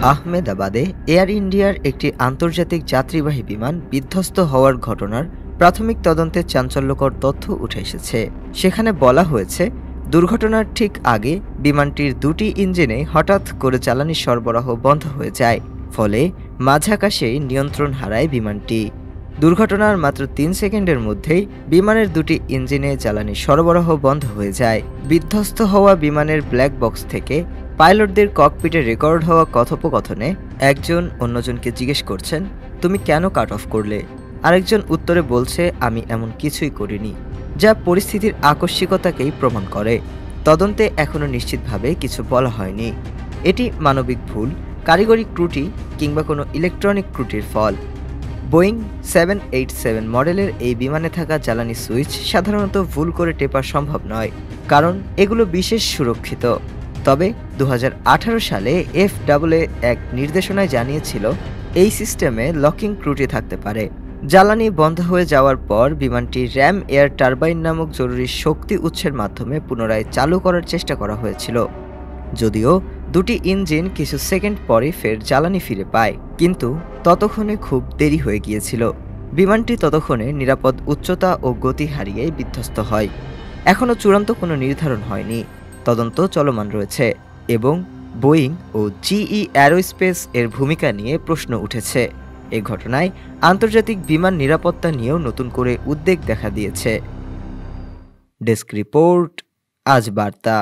আহমেদাবাদে air ইন্ডিয়ার একটি আন্তর্জাতিক যাত্রীবাহী বিমান বিধ্বস্ত হওয়ার ঘটনার প্রাথমিক তদন্তে চাঞ্চল্যকর তথ্য উঠে এসেছে। সেখানে বলা হয়েছে, দুর্ঘটনার ঠিক আগে বিমানটির দুটি ইঞ্জিনে হঠাৎ করে জ্বালানি সরবরাহ বন্ধ হয়ে যায়। ফলে মাঝাকাশেই নিয়ন্ত্রণ হারায় বিমানটি। দুর্ঘটনার মাত্র ৩ সেকেন্ডের মধ্যেই বিমানের দুটি ইঞ্জিনে জ্বালানি সরবরাহ বন্ধ হয়ে যায়। বিধ্বস্ত হওয়া বিমানের ব্ল্যাক বক্স থেকে পাইলটদের ককপিটে রেকর্ড হওয়া কথোপকথনে একজন অন্যজনকে জিজ্ঞেস করছেন, তুমি কেন কাট অফ করলে? আরেকজন উত্তরে বলছে, আমি এমন কিছুই করিনি, যা পরিস্থিতির আকস্মিকতাকেই প্রমাণ করে। তদন্তে এখনও নিশ্চিতভাবে কিছু বলা হয়নি। এটি মানবিক ভুল, কারিগরি ত্রুটি কিংবা কোনো ইলেকট্রনিক ত্রুটির ফল। বোয়িং 787 মডেলের এই বিমানে থাকা জ্বালানি সুইচ সাধারণত ভুল করে টেপা সম্ভব নয়, কারণ এগুলো বিশেষ সুরক্ষিত। তবে 2018 সালে FAA এক নির্দেশনায় জানিয়েছিল, এই সিস্টেমে লকিং ত্রুটি থাকতে পারে। জ্বালানি বন্ধ হয়ে যাওয়ার পর বিমানটি র্যাম এয়ার টারবাইন নামক জরুরি শক্তি উৎসের মাধ্যমে পুনরায় চালু করার চেষ্টা করা হয়েছিল। যদিও দুটি ইঞ্জিন কিছু সেকেন্ড পরে ফের জ্বালানি ফিরে পায়, কিন্তু ততক্ষণে খুব দেরি হয়ে গিয়েছিল। বিমানটি ততক্ষণে নিরাপদ উচ্চতা ও গতি হারিয়ে বিধ্বস্ত হয়। এখনও চূড়ান্ত কোনো নির্ধারণ হয়নি, তদন্ত চলমান রয়েছে এবং বোয়িং ও GE অ্যারোস্পেস এর ভূমিকা নিয়ে প্রশ্ন উঠেছে। এ ঘটনায় আন্তর্জাতিক বিমান নিরাপত্তা নিয়েও নতুন করে উদ্বেগ দেখা দিয়েছে। ডেস্ক রিপোর্ট, আজ বার্তা।